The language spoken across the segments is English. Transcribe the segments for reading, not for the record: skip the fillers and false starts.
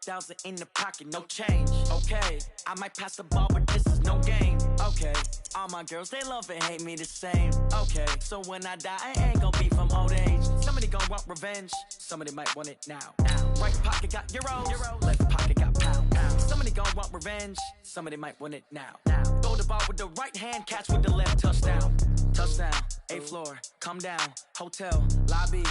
1,000 in the pocket, no change. Okay, I might pass the ball, but this is no game. Okay, all my girls, they love and hate me the same. Okay, so when I die, I ain't gonna be from old age. Somebody gon' want revenge, somebody might want it now. Right pocket got euros, left pocket got pound. Somebody gon' want revenge, somebody might want it now. Throw the ball with the right hand, catch with the left, touchdown. Touchdown, 8th floor, come down, hotel, lobby.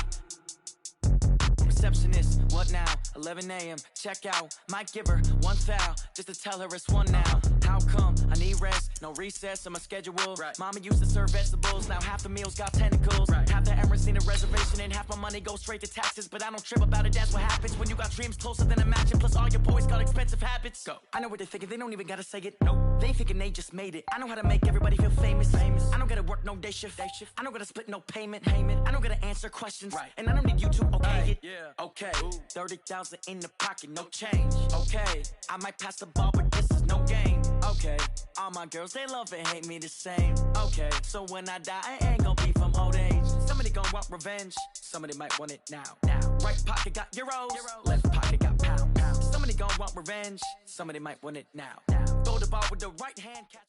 Receptionist, what now? 11 a.m. Check out. Might give her one foul just to tell her it's one now. How come? I need rest, no recess on my schedule. Right. Mama used to serve vegetables, now half the meals got tentacles. Right. Half the Emirates need a reservation and half my money goes straight to taxes. But I don't trip about it, that's what happens when you got dreams closer than a match. And plus all your boys got expensive habits. Go. I know what they're thinking, they don't even gotta say it. Nope. They ain't thinking they just made it. I know how to make everybody feel famous. I don't gotta work no day shift. I don't gotta split no payment. I don't gotta answer questions. Right. And I don't need you to okay it. Yeah. Okay, 30,000 in the pocket, no change. Okay, I might pass the ball, but this is no game. Okay, all my girls, they love and hate me the same. Okay, so when I die, I ain't gonna be from old age. Somebody gon' want revenge, somebody might want it now. Right pocket got euros, left pocket got pound. Somebody gon' want revenge, somebody might want it now. Throw the ball with the right hand, catch.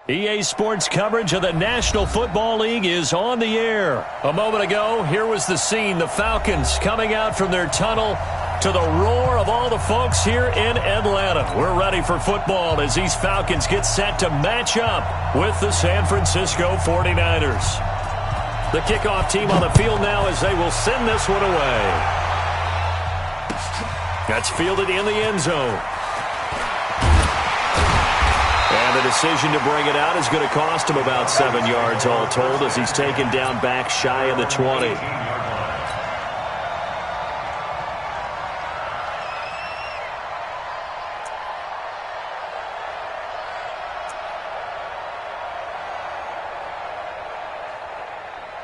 EA Sports coverage of the National Football League is on the air. A moment ago, here was the scene. The Falcons coming out from their tunnel to the roar of all the folks here in Atlanta. We're ready for football as these Falcons get set to match up with the San Francisco 49ers. The kickoff team on the field now as they will send this one away. That's fielded in the end zone. And the decision to bring it out is going to cost him about 7 yards all told as he's taken down back shy of the 20.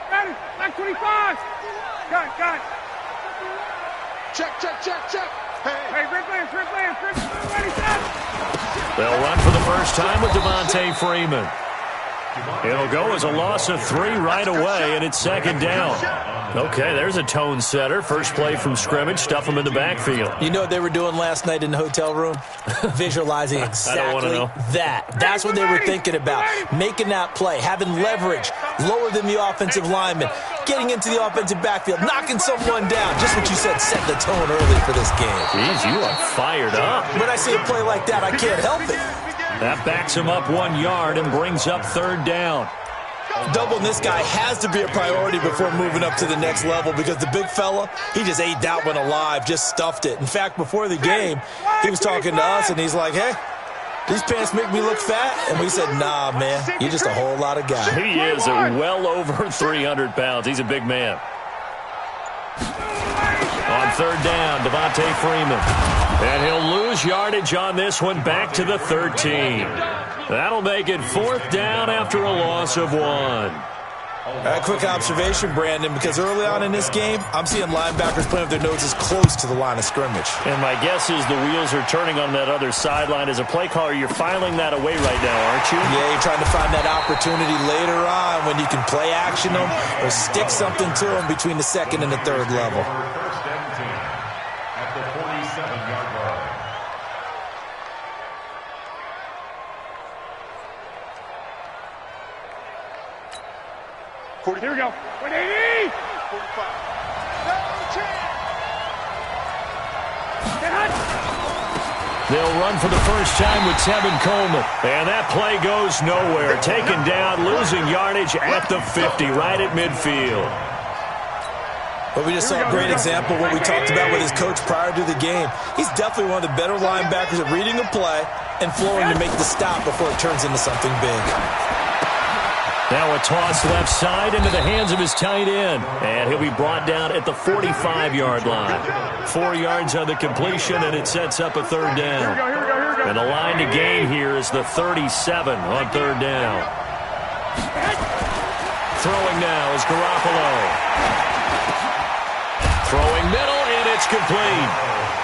Got it! Back 25! Got it! Check! Hey, Rick Lance, ready, set! They'll run for the first time with Devontae Freeman. It'll go as a loss of 3 right away, and it's second down. Okay, there's a tone setter. First play from scrimmage, stuff him in the backfield. You know what they were doing last night in the hotel room? Visualizing exactly that. That's what they were thinking about. Making that play, having leverage, lower than the offensive lineman, getting into the offensive backfield, knocking someone down. Just what you said, set the tone early for this game. Jeez, you are fired up. When I see a play like that, I can't help it. That backs him up 1 yard and brings up third down. Doubling this guy has to be a priority before moving up to the next level because the big fella, he just ate that one alive, just stuffed it. In fact, before the game, he was talking to us, and he's like, hey, these pants make me look fat? And we said, nah, man, you're just a whole lot of guy. He is well over 300 pounds. He's a big man. On third down, Devontae Freeman. And he'll lose yardage on this one back to the 13. That'll make it fourth down after a loss of 1. A quick observation, Brandon, because early on in this game, I'm seeing linebackers playing with their noses close to the line of scrimmage. And my guess is the wheels are turning on that other sideline. As a play caller, you're filing that away right now, aren't you? Yeah, you're trying to find that opportunity later on when you can play action them or stick something to them between the second and the third level. At the 47-yard line. Here we go. 180! 45. No chance! They'll run for the first time with Tevin Coleman. And that play goes nowhere. Taken down, losing yardage at the 50, right at midfield. But we just saw a great example of what we talked about with his coach prior to the game. He's definitely one of the better linebackers at reading a play and flowing to make the stop before it turns into something big. Now a toss left side into the hands of his tight end. And he'll be brought down at the 45-yard line. 4 yards on the completion, and it sets up a third down. And the line to gain here is the 37 on third down. Throwing now is Garoppolo. Throwing middle, and it's complete.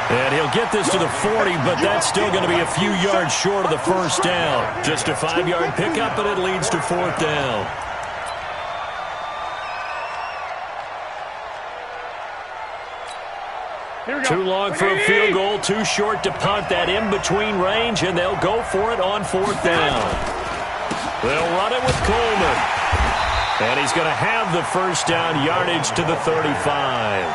And he'll get this to the 40, but that's still going to be a few yards short of the first down. Just a 5-yard pickup, and it leads to fourth down. Too long for a field goal, too short to punt that in-between range, and they'll go for it on 4th down. They'll run it with Coleman. And he's going to have the first down yardage to the 35.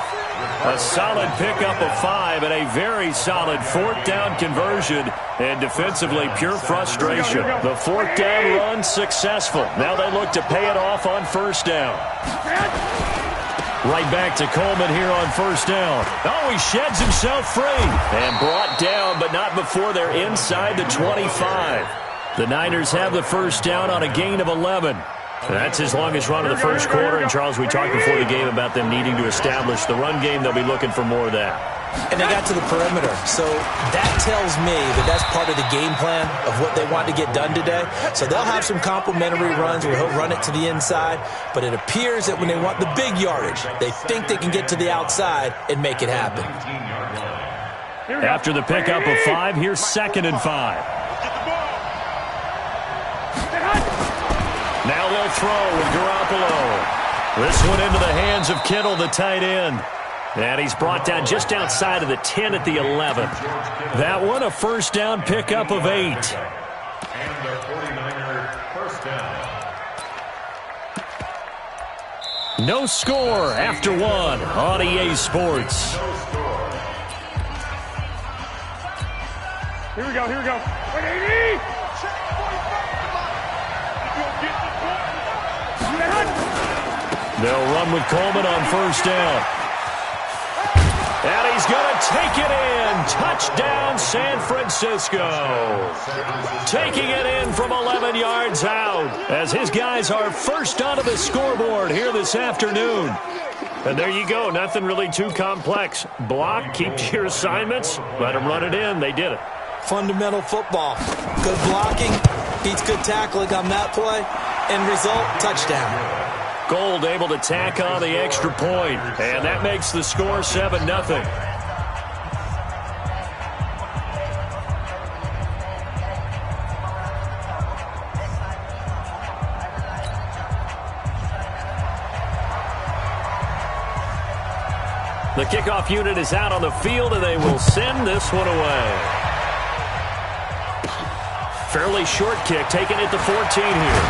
A solid pickup of 5 and a very solid 4th down conversion. And defensively, pure frustration. The 4th down run successful. Now they look to pay it off on 1st down. Right back to Coleman here on 1st down. Oh, he sheds himself free. And brought down, but not before they're inside the 25. The Niners have the first down on a gain of 11. That's his longest run of the first quarter. And, Charles, we talked before the game about them needing to establish the run game. They'll be looking for more of that. And they got to the perimeter. So that tells me that that's part of the game plan of what they want to get done today. So they'll have some complementary runs where he'll run it to the inside. But it appears that when they want the big yardage, they think they can get to the outside and make it happen. After the pickup of 5, here's 2nd and 5. Now they'll throw with Garoppolo. This one into the hands of Kittle, the tight end. And he's brought down just outside of the 10 at the 11. That one a first down pickup of 8. And the 49er first down. No score after 1 on EA Sports. Here we go, here we go. 180! They'll run with Coleman on 1st down. And he's going to take it in. Touchdown, San Francisco. Taking it in from 11 yards out as his guys are first onto the scoreboard here this afternoon. And there you go. Nothing really too complex. Block, keep to your assignments, let them run it in. They did it. Fundamental football. Good blocking, beats good tackling on that play. End result, touchdown. Gold able to tack on the extra point, and that makes the score 7-0. The kickoff unit is out on the field, and they will send this one away. Fairly short kick, taking it to 14 here.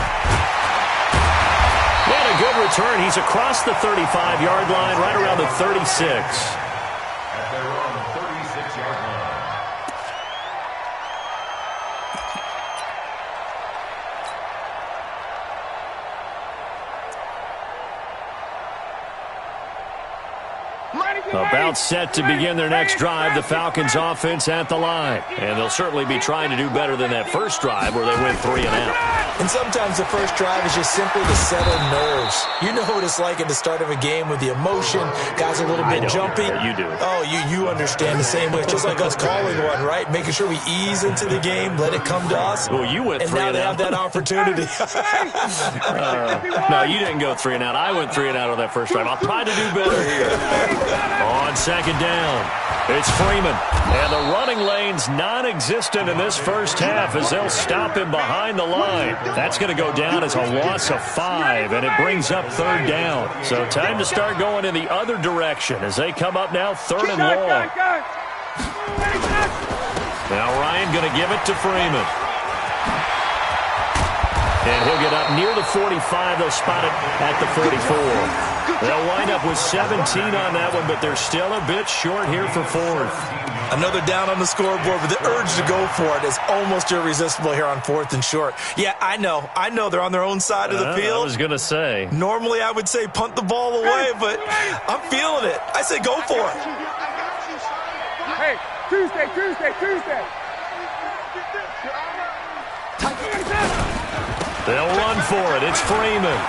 And a good return. He's across the 35-yard line, right around the 36. At their own 36-yard line. About set to begin their next drive, the Falcons offense at the line. And they'll certainly be trying to do better than that first drive where they went 3 and out. And sometimes the first drive is just simply to settle nerves. You know what it's like at the start of a game with the emotion. Guys a little bit jumpy. You do. Oh, you understand the same way. It's just like us calling one, right? Making sure we ease into the game, let it come to us. Well, you went 3 and out. And now they have that opportunity. No, you didn't go 3 and out. I went 3 and out on that first drive. I'll try to do better here. On 2nd down, it's Freeman. And the running lane's non-existent in this first half as they'll stop him behind the line. That's going to go down as a loss of 5, and it brings up 3rd down. So time to start going in the other direction as they come up now 3rd and long. Now Ryan going to give it to Freeman. And he'll get up near the 45. They'll spot it at the 44. They'll wind up with 17 on that one, but they're still a bit short here for 4th. Another down on the scoreboard, but the urge to go for it is almost irresistible here on 4th and short. Yeah, I know they're on their own side of the field. I was going to say. Normally I would say punt the ball away, but I'm feeling it. I say go for it. Hey, Tuesday. They'll run for it. It's Freeman.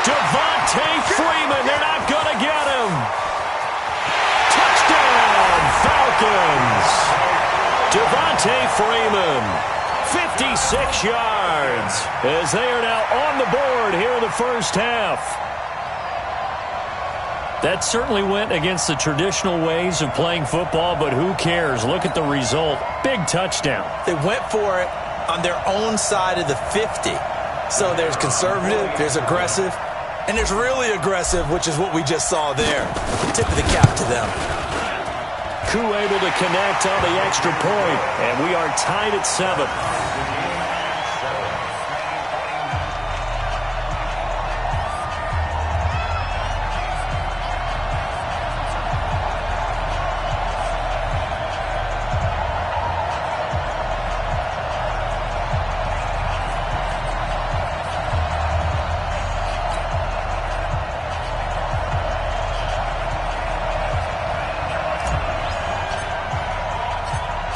Devontae Freeman. They're not going to get him. Touchdown, Falcons. Devontae Freeman, 56 yards, as they are now on the board here in the first half. That certainly went against the traditional ways of playing football, but who cares? Look at the result. Big touchdown. They went for it on their own side of the 50. So there's conservative, there's aggressive, and there's really aggressive, which is what we just saw there. Tip of the cap to them. coup able to connect on the extra point, and we are tied at 7.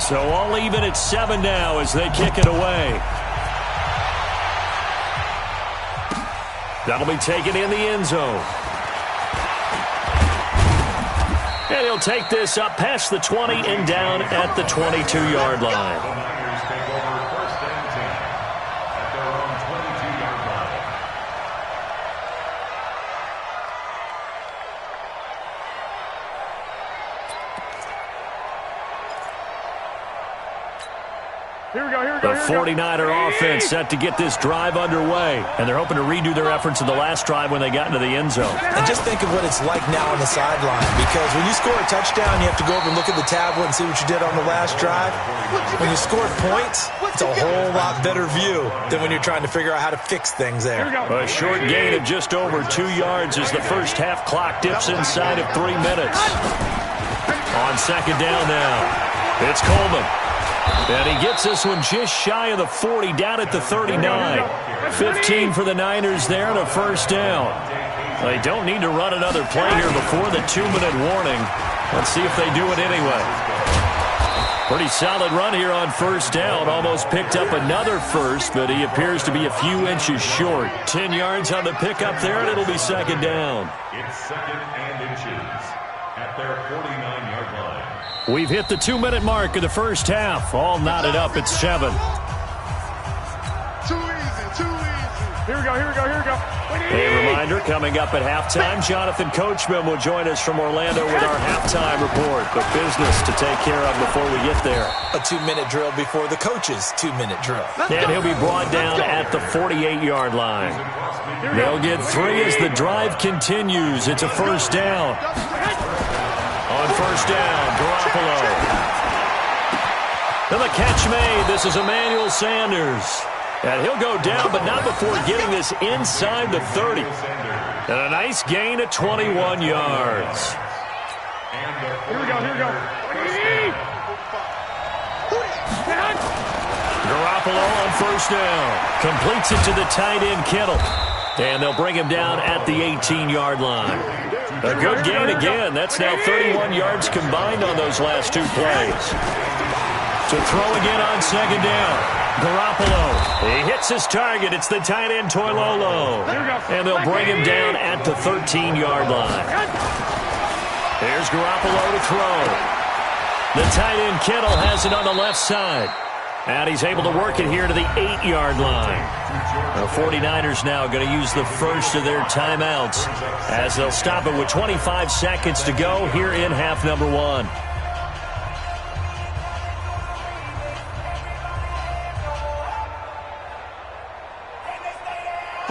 So all even at 7 now as they kick it away. That'll be taken in the end zone. And he'll take this up past the 20 and down at the 22-yard line. The Niners take over 1st and 10 at their own 22-yard line. Here we go. The 49er offense set to get this drive underway, and they're hoping to redo their efforts in the last drive when they got into the end zone. And just think of what it's like now on the sideline, because when you score a touchdown, you have to go over and look at the tablet and see what you did on the last drive. When you score points, it's a whole lot better view than when you're trying to figure out how to fix things there. A short gain of just over 2 yards as the first half clock dips inside of 3 minutes. On second down now, it's Coleman. And he gets this one just shy of the 40, down at the 39. 15 for the Niners there and a first down. They don't need to run another play here before the 2-minute warning. Let's see if they do it anyway. Pretty solid run here on first down. Almost picked up another first, but he appears to be a few inches short. 10 yards on the pickup there, and it'll be second down. It's 2nd and inches at their 49-yard line. We've hit the 2-minute mark of the first half. All knotted up at 7. Too easy. Here we go. A reminder, coming up at halftime, Jonathan Coachman will join us from Orlando with our halftime report. But business to take care of before we get there. A 2-minute drill before the coach's 2-minute drill. And he'll be brought down at the 48-yard line. They'll get 3 as the drive continues. It's a first down. On first down, Garoppolo. And the catch made. This is Emmanuel Sanders. And he'll go down, but not before getting this inside the 30. And a nice gain of 21 yards. Here we go. Garoppolo on first down. Completes it to the tight end, Kittle. And they'll bring him down at the 18-yard line. A good gain again. That's now 31 yards combined on those last 2 plays. To throw again on second down. Garoppolo. He hits his target. It's the tight end, Toilolo. And they'll bring him down at the 13-yard line. Here's Garoppolo to throw. The tight end, Kittle, has it on the left side. And he's able to work it here to the 8-yard line. The 49ers now going to use the first of their timeouts as they'll stop it with 25 seconds to go here in half number 1.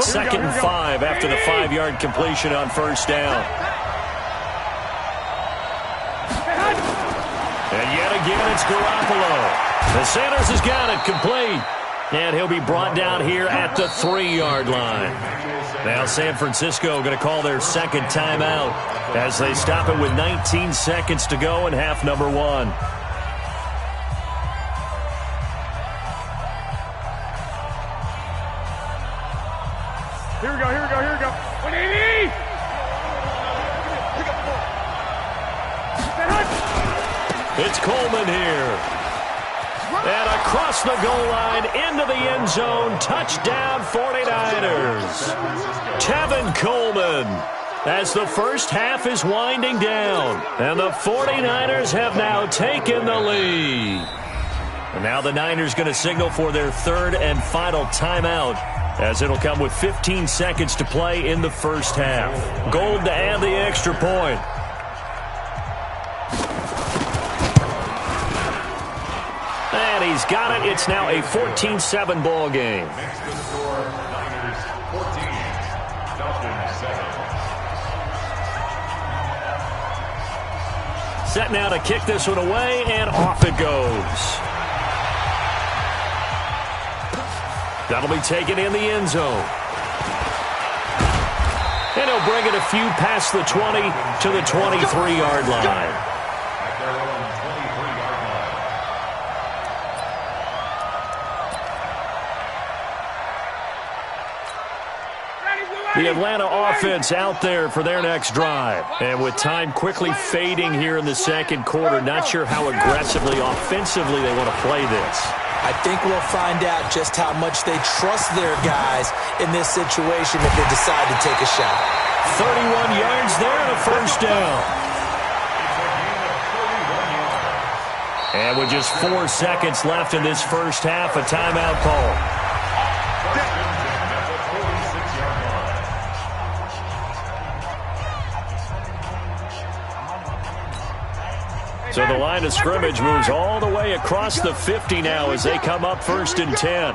Second and 5 after the 5-yard completion on first down. And yet again, it's Garoppolo. The Sanders has got it complete. And he'll be brought down here at the 3-yard line. Now San Francisco going to call their second timeout as they stop it with 19 seconds to go in half number 1. Here we go. 180! It's Coleman here. And across the goal line, into the end zone, touchdown 49ers. Tevin Coleman, as the first half is winding down. And the 49ers have now taken the lead. And now the Niners going to signal for their third and final timeout, as it'll come with 15 seconds to play in the first half. Gold to add the extra point. And he's got it. It's now a 14-7 ball game. Next to the score, Niners 14, Falcons 7. Set now to kick this one away, and off it goes. That'll be taken in the end zone. And he'll bring it a few past the 20 to the 23-yard line. At their own 23-yard line. The Atlanta offense out there for their next drive. And with time quickly fading here in the second quarter, not sure how aggressively, offensively they want to play this. I think we'll find out just how much they trust their guys in this situation if they decide to take a shot. 31 yards there and a first down. And with just 4 seconds left in this first half, a timeout call. So the line of scrimmage moves all the way across the 50 now as they come up 1st and 10.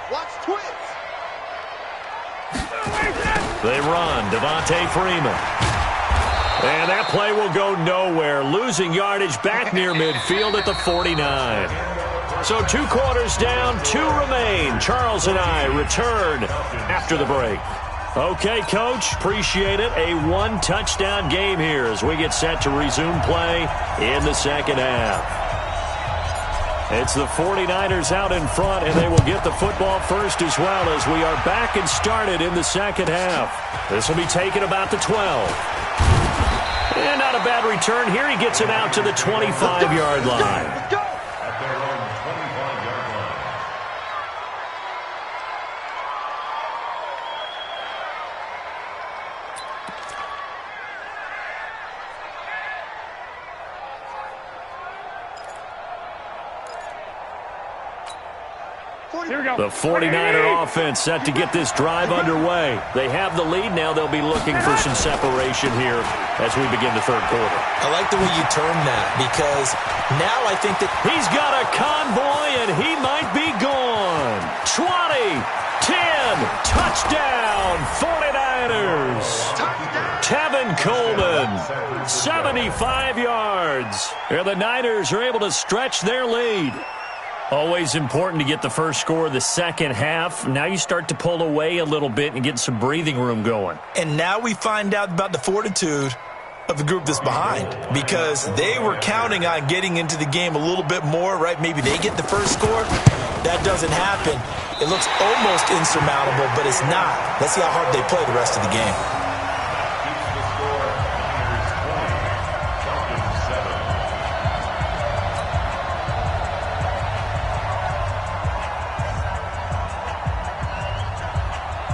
Watch twins. They run. Devontae Freeman. And that play will go nowhere. Losing yardage back near midfield at the 49. So 2 quarters down, 2 remain. Charles and I return after the break. Okay, Coach, appreciate it. A 1-touchdown game here as we get set to resume play in the second half. It's the 49ers out in front, and they will get the football first as well as we are back and started in the second half. This will be taken about the 12. And not a bad return here. He gets it out to the 25-yard line. At their own 25-yard line. Here we go. The 49er offense set to get this drive underway. They have the lead. Now they'll be looking for some separation here as we begin the third quarter. I like the way you termed that because now I think that He's got a convoy, and he might be gone. 20, 10, touchdown, 49ers. Tevin Coleman, 75 yards. And the Niners are able to stretch their lead. Always important to get the first score of the second half. Now you start to pull away a little bit and get some breathing room going. And now we find out about the fortitude of the group that's behind because they were counting on getting into the game a little bit more, right? Maybe they get the first score. That doesn't happen. It looks almost insurmountable, but it's not. Let's see how hard they play the rest of the game. Keeps the score. Niners 20, Falcons 7.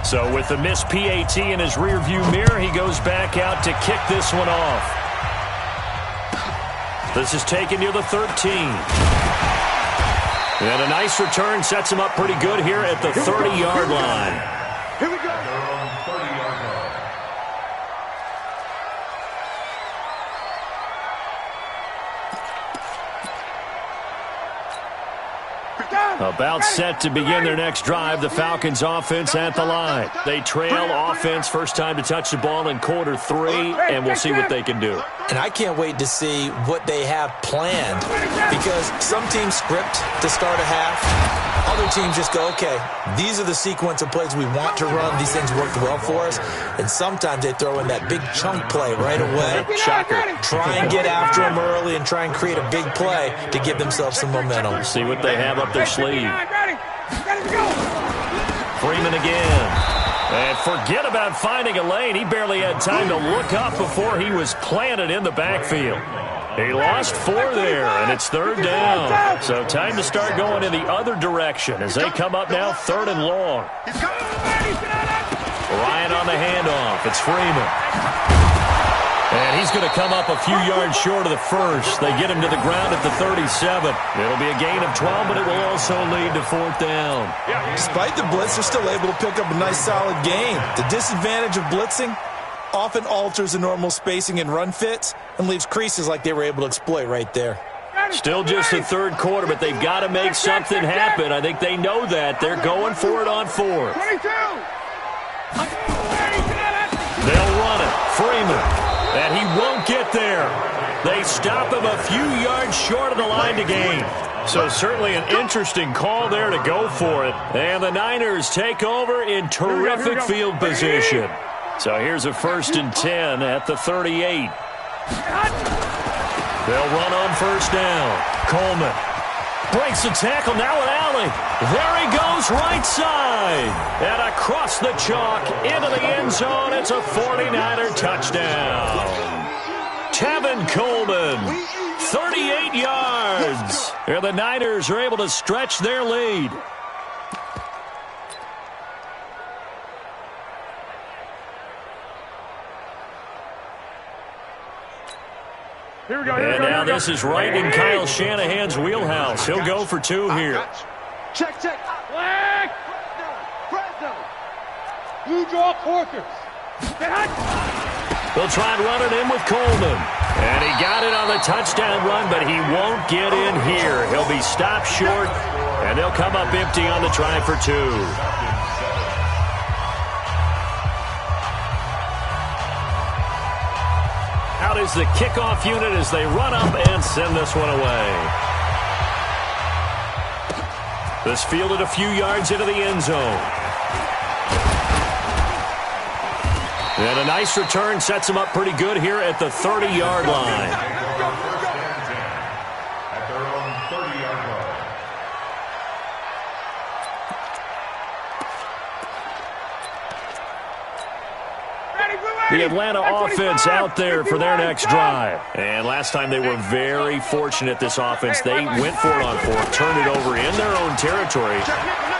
So with the missed PAT in his rearview mirror, he goes back out to kick this one off. This is taken near the 13. And a nice return sets him up pretty good here at the 30-yard line. Here we go. Their own 30-yard line. About set to begin their next drive, the Falcons offense at the line. They trail offense, first time to touch the ball in quarter 3, and we'll see what they can do. And I can't wait to see what they have planned because some teams script to start a half. Other teams just go, okay, these are the sequence of plays we want to run. These things worked well for us. And sometimes they throw in that big chunk play right away. Shocker. Try and get after them early and try and create a big play to give themselves some momentum. See what they have up their sleeve. Ready to go. Freeman again. And forget about finding a lane. He barely had time to look up before he was planted in the backfield. He lost 4 there, and it's 3rd down. So time to start going in the other direction as they come up now 3rd and long. Ryan on the handoff. It's Freeman. And he's going to come up a few yards short of the first. They get him to the ground at the 37. It'll be a gain of 12, but it will also lead to 4th down. Despite the blitz, they're still able to pick up a nice solid gain. The disadvantage of blitzing often alters the normal spacing and run fits and leaves creases like they were able to exploit right there. Still just the 3rd quarter, but they've got to make something happen. I think they know that. They're going for it on 4th. 22. They'll run it. Freeman. And he won't get there. They stop him a few yards short of the line to gain. So certainly an interesting call there to go for it. And the Niners take over in terrific field position. So here's a 1st and 10 at the 38. They'll run on 1st down. Coleman breaks the tackle, now an alley. There he goes, right side. And across the chalk, into the end zone. It's a 49er touchdown. Tevin Coleman, 38 yards. And the Niners are able to stretch their lead. Here we go. And now this is right in Kyle Shanahan's wheelhouse. He'll go for 2 here. Check. Flag. Blue draw Porkers. They'll try and run it in with Coleman. And he got it on the touchdown run, but he won't get in here. He'll be stopped short, and they'll come up empty on the try for 2. Out is the kickoff unit as they run up and send this one away. This fielded a few yards into the end zone. And a nice return sets him up pretty good here at the 30-yard line. At their own 30-yard line. The Atlanta offense out there for their next drive. And last time they were very fortunate, this offense. They went for it on 4th, turned it over in their own territory,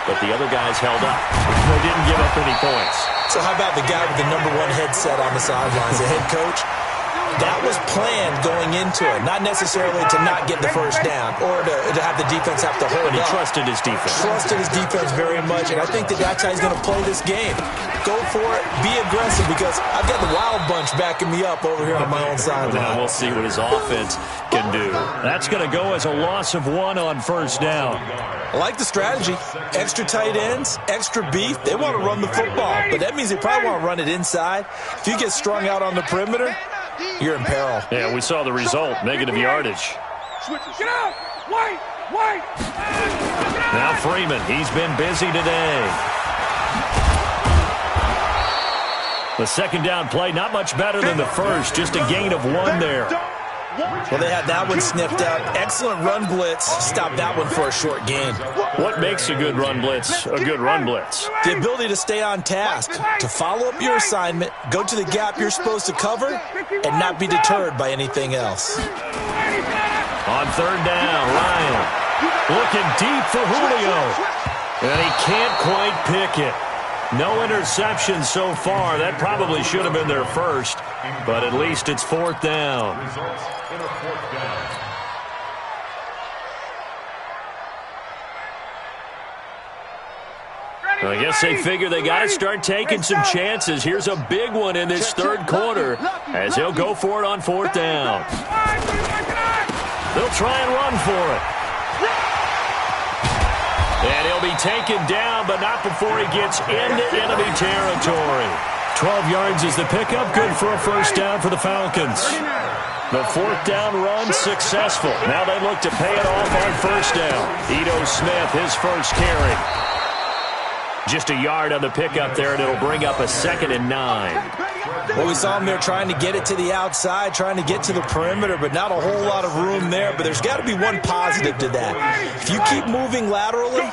but the other guys held up. They didn't give up any points. So how about the guy with the #1 headset on the sidelines, the head coach? That was planned going into it, not necessarily to not get the 1st down or to have the defense have to hold But he up. trusted his defense. Trusted his defense very much, and I think that's how he's going to play this game. Go for it, be aggressive, because I've got the Wild Bunch backing me up over here on my own sideline. Now we'll see what his offense can do. That's going to go as a loss of 1 on 1st down. I like the strategy. Extra tight ends, extra beef. They want to run the football, but that means they probably want to run it inside. If you get strung out on the perimeter, you're in peril. Yeah, we saw the result, negative yardage. Get out! White! Now Freeman, he's been busy today. The 2nd down play, not much better than the first, just a gain of 1 there. Well, they had that one sniffed out. Excellent run blitz. Stopped that one for a short gain. What makes a good run blitz a good run blitz? The ability to stay on task, to follow up your assignment, go to the gap you're supposed to cover, and not be deterred by anything else. On 3rd down, Ryan looking deep for Julio. And he can't quite pick it. No interception so far. That probably should have been their first, but at least it's 4th down. Results in a 4th down. I guess they figure they got to start taking some chances. Here's a big one in this 3rd quarter as he'll go for it on 4th down. They'll try and run for it. And he'll be taken down, but not before he gets into enemy territory. 12 yards is the pickup. Good for a 1st down for the Falcons. The 4th down run successful. Now they look to pay it off on 1st down. Ito Smith, his first carry. Just a yard on the pickup there, and it'll bring up a 2nd and 9. Well, we saw him there trying to get it to the outside, trying to get to the perimeter, but not a whole lot of room there. But there's got to be one positive to that. If you keep moving laterally,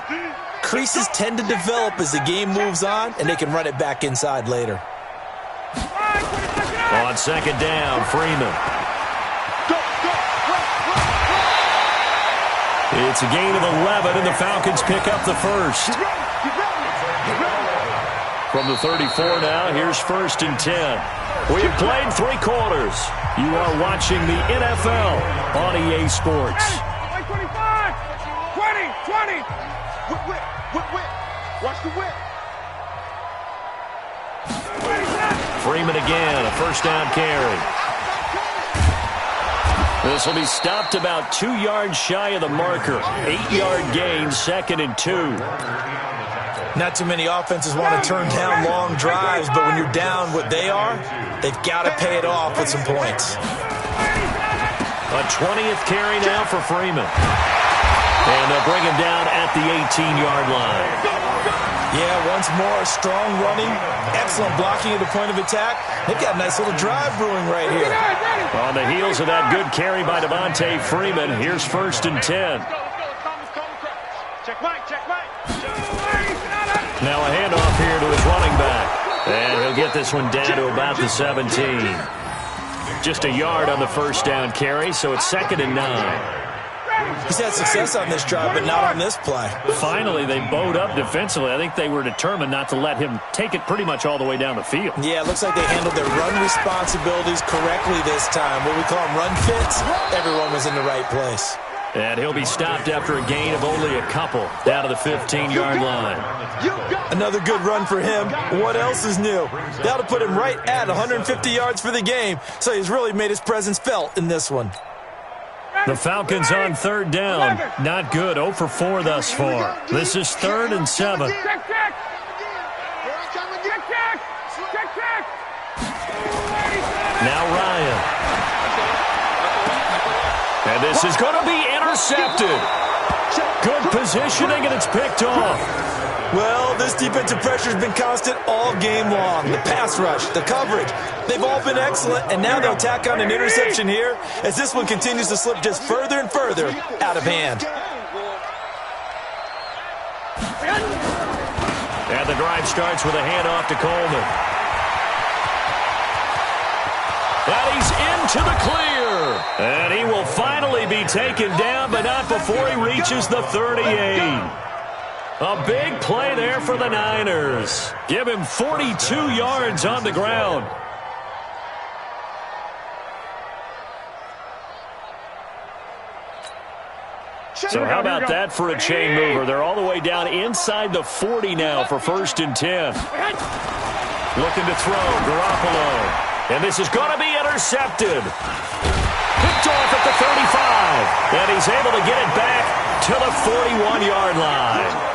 creases tend to develop as the game moves on, and they can run it back inside later. On 2nd down, Freeman. It's a gain of 11, and the Falcons pick up the 1st. From the 34 now, here's 1st and 10. We've played 3 quarters. You are watching the NFL on EA Sports. 25, 20. Whip. Watch the whip. Freeman again, a 1st down carry. This will be stopped about 2 yards shy of the marker. 8-yard gain, 2nd and 2. Not too many offenses want to turn down long drives, but when you're down what they are, they've got to pay it off with some points. A 20th carry now for Freeman. And they'll bring him down at the 18-yard line. Yeah, once more, strong running, excellent blocking at the point of attack. They've got a nice little drive brewing right here. On the heels of that good carry by Devontae Freeman, here's 1st and 10. Now a handoff here to his running back. And he'll get this one down to about the 17. Just a yard on the first down carry, so it's 2nd and 9. He's had success on this drive, but not on this play. Finally, they bowed up defensively. I think they were determined not to let him take it pretty much all the way down the field. Yeah, it looks like they handled their run responsibilities correctly this time. What we call them run fits, everyone was in the right place. And he'll be stopped after a gain of only a couple down to the 15-yard line. Another good run for him. What else is new? That'll put him right at 150 yards for the game, so he's really made his presence felt in this one. The Falcons on 3rd down. Not good. 0 for 4 thus far. This is 3rd and 7. Now Ryan. And this is going to be intercepted. Good positioning, and it's picked off. Well, this defensive pressure has been constant all game long. The pass rush, the coverage, they've all been excellent, and now they'll tack on an interception here as this one continues to slip just further and further out of hand. And the drive starts with a handoff to Coleman. And he's into the clear. And he will finally be taken down, but not before he reaches the 38. A big play there for the Niners. Give him 42 yards on the ground. So how about that for a chain mover? They're all the way down inside the 40 now for 1st and 10. Looking to throw, Garoppolo. And this is going to be intercepted. Picked off at the 35. And he's able to get it back to the 41-yard line.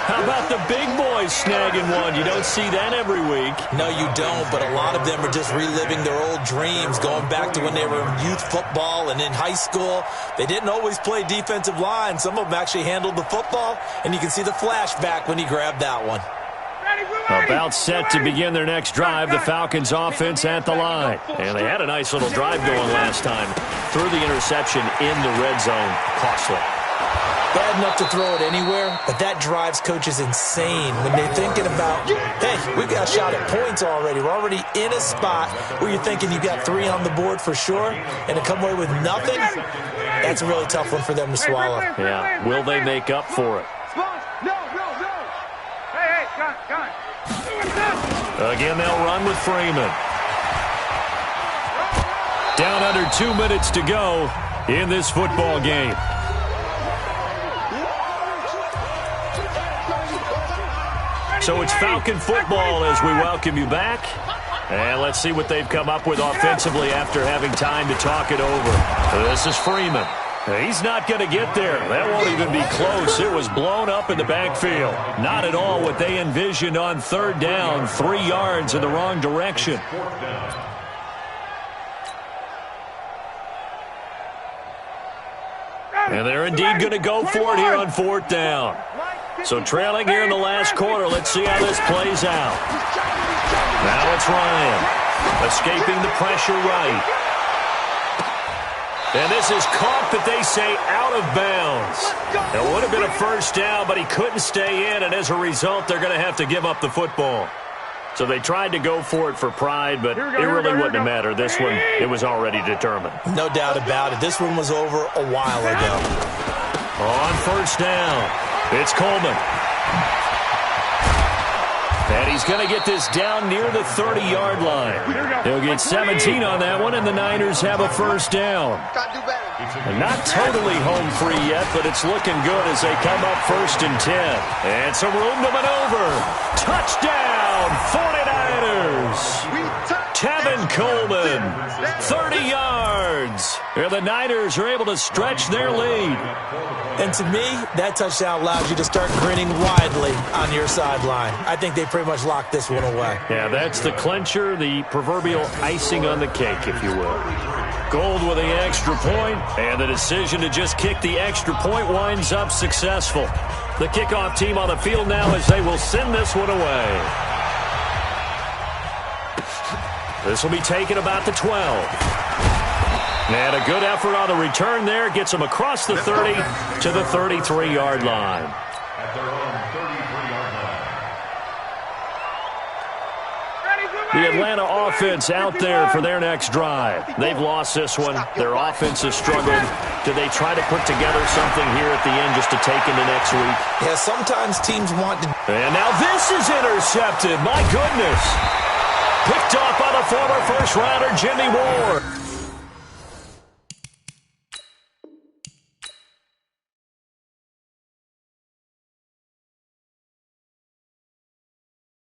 How about the big boys snagging one? You don't see that every week. No, you don't, but a lot of them are just reliving their old dreams, going back to when they were in youth football and in high school. They didn't always play defensive line. Some of them actually handled the football, and you can see the flashback when he grabbed that one. About set to begin their next drive, the Falcons offense at the line. And they had a nice little drive going last time. Threw the interception in the red zone. Costly. Bad enough to throw it anywhere, but that drives coaches insane when they're thinking about, hey, we've got a shot at points already. We're already in a spot where you're thinking you've got 3 on the board for sure, and to come away with nothing, that's a really tough one for them to swallow. Yeah, will they make up for it? Again, they'll run with Freeman. Down under 2 minutes to go in this football game. So it's Falcon football as we welcome you back. And let's see what they've come up with offensively after having time to talk it over. This is Freeman. He's not going to get there. That won't even be close. It was blown up in the backfield. Not at all what they envisioned on 3rd down. 3 yards in the wrong direction. And they're indeed going to go for it here on 4th down. So trailing here in the last quarter. Let's see how this plays out. Now it's Ryan. Escaping the pressure right. And this is caught, that they say, out of bounds. It would have been a 1st down, but he couldn't stay in, and as a result, they're going to have to give up the football. So they tried to go for it for pride, but it really wouldn't have mattered. This one, it was already determined. No doubt about it. This one was over a while ago. On 1st down, it's Coleman. And he's going to get this down near the 30-yard line. He'll get 17 on that one, and the Niners have a 1st down. And not totally home free yet, but it's looking good as they come up 1st and 10. And some room to maneuver. Touchdown, 49ers. Tevin Coleman, 30 yards. And the Niners are able to stretch their lead. And to me, that touchdown allows you to start grinning widely on your sideline. I think they pretty much locked this one away. Yeah, that's the clincher, the proverbial icing on the cake, if you will. Gold with the extra point, and the decision to just kick the extra point winds up successful. The kickoff team on the field now as they will send this one away. This will be taken about the 12. And a good effort on the return there. Gets them across the 30 to the 33-yard line. At their own 33-yard line. The Atlanta offense out there for their next drive. They've lost this one. Their offense has struggled. Do they try to put together something here at the end just to take into next week? Yeah, sometimes teams want to. And now this is intercepted. My goodness. Picked off by the former first-rounder Jimmy Ward.